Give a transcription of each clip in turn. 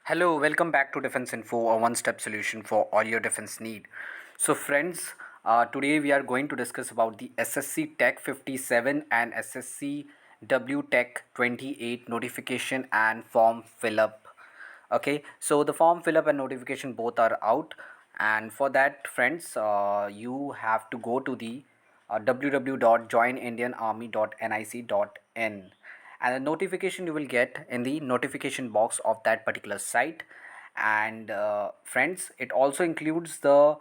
Hello, welcome back to Defense Info, a one step solution for all your defense need. So, friends, today we are going to discuss about the SSC Tech 57 and SSC W Tech 28 notification and form fill up. Okay, so the form fill up and notification both are out, and for that, friends, you have to go to the www.joinindianarmy.nic.in, and the notification you will get in the notification box of that particular site. And friends, it also includes the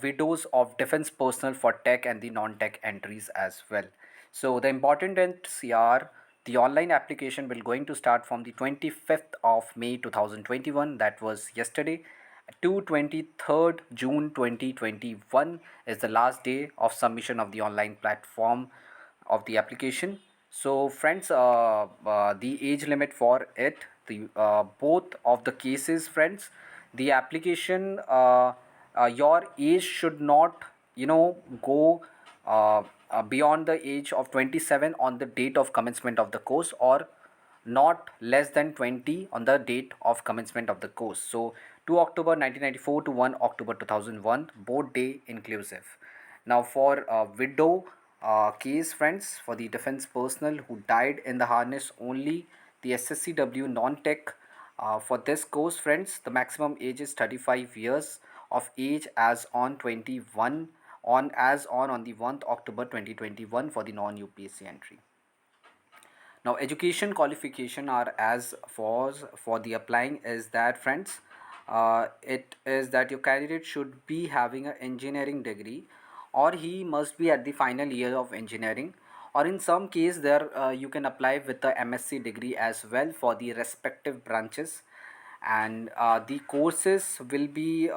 widows of defense personnel for tech and the non-tech entries as well. So the important dates are: the online application will going to start from the 25th of May 2021, that was yesterday, to 23rd June 2021 is the last day of submission of the online platform of the application. So friends, the age limit for it, the both of the cases, friends, the application, your age should not go beyond the age of 27 on the date of commencement of the course, or not less than 20 on the date of commencement of the course. So 2 October 1994 to 1 October 2001, both day inclusive. Now for widow case, friends, for the defense personnel who died in the harness only, the SSCW non-tech, for this course, friends, the maximum age is 35 years of age as on 21 on the 1st October 2021 for the non-UPSC entry. Now education qualification are as for the applying is that, friends, it is that your candidate should be having an engineering degree, or he must be at the final year of engineering, or in some case there you can apply with the MSc degree as well for the respective branches. And the courses will be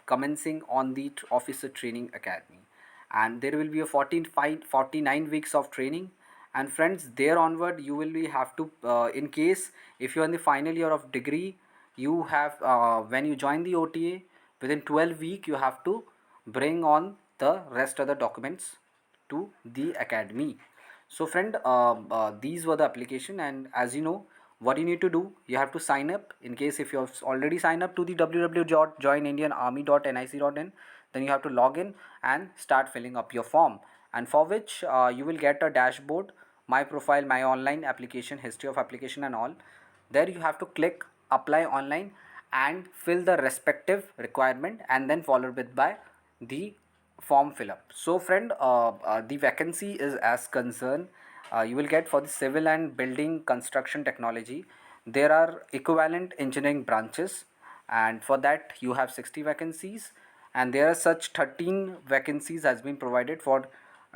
commencing on the officer training academy, and there will be a 49 weeks of training. And friends, there onward you will be have to, in case if you are in the final year of degree, you have, when you join the OTA, within 12 week you have to bring on the rest of the documents to the academy. So friend, these were the application, and as you know, what you need to do, you have to sign up. In case if you have already signed up to the www.joinindianarmy.nic.in, then you have to log in and start filling up your form, and for which you will get a dashboard, my profile, my online application, history of application and all. There you have to click apply online and fill the respective requirement, and then followed with by the form fill up. So friend, the vacancy is as concerned, you will get for the civil and building construction technology, there are equivalent engineering branches, and for that you have 60 vacancies, and there are such 13 vacancies has been provided for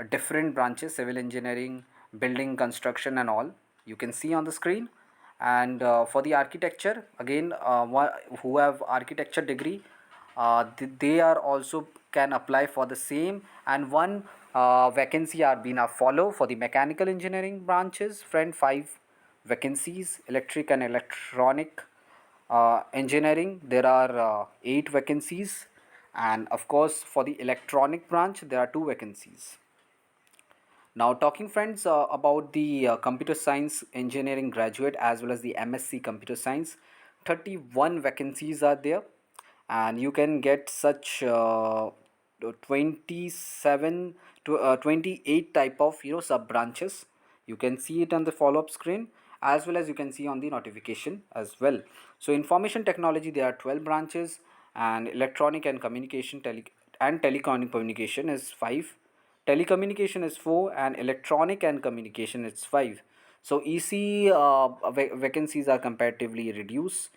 different branches: civil engineering, building construction and all, you can see on the screen. And for the architecture, again, who have architecture degree, they are also can apply for the same. And one vacancy are being a follow for the mechanical engineering branches, friend, 5 vacancies. Electric and electronic engineering, there are 8 vacancies, and of course for the electronic branch there are 2 vacancies. Now, talking, friends, about the computer science engineering graduate as well as the MSc computer science, 31 vacancies are there, and you can get such 27 to 28 type of sub branches. You can see it on the follow up screen, as well as you can see on the notification as well. So information technology, there are 12 branches, and electronic and communication and telecommunication is 5, telecommunication is 4, and electronic and communication is 5. So EC vacancies are comparatively reduced.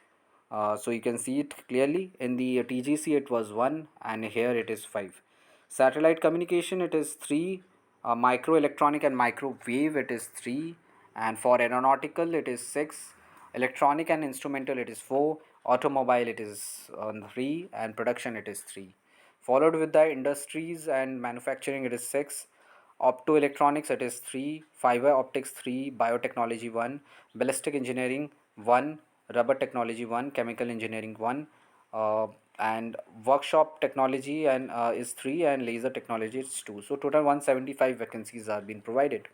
So you can see it clearly in the TGC it was 1, and here it is 5. Satellite communication it is 3, microelectronic and microwave it is 3, and for aeronautical it is 6, electronic and instrumental it is 4, automobile it is 3, and production it is 3. Followed with the industries and manufacturing, it is 6. Optoelectronics, it is 3. Fiber optics, 3. Biotechnology, 1. Ballistic engineering, 1. Rubber technology, 1. Chemical engineering, 1. And workshop technology and is 3, and laser technology is 2. So total 175 vacancies are being provided.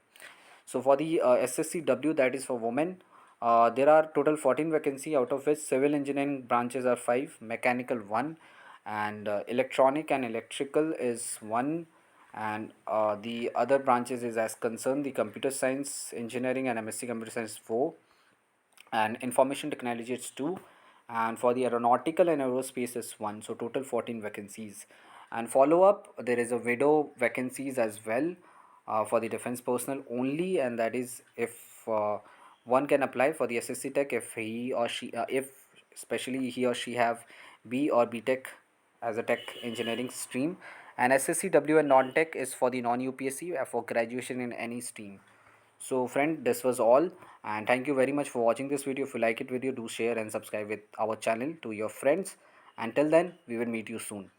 So for the SSCW, that is for women, There are total 14 vacancy, out of which civil engineering branches are 5, mechanical 1, and electronic and electrical is 1, and the other branches is as concerned the computer science engineering and MSc computer science 4, and information technology it's 2, and for the aeronautical and aerospace is 1, so total 14 vacancies. And follow up, there is a widow vacancies as well, for the defense personnel only, and that is if one can apply for the SSC Tech if he or she if especially he or she have B or B Tech as a tech engineering stream, and SSCW and non-tech is for the non-UPSC for graduation in any stream. So friend, this was all, and thank you very much for watching this video. If you like it video, do share and subscribe with our channel to your friends. Until then, we will meet you soon.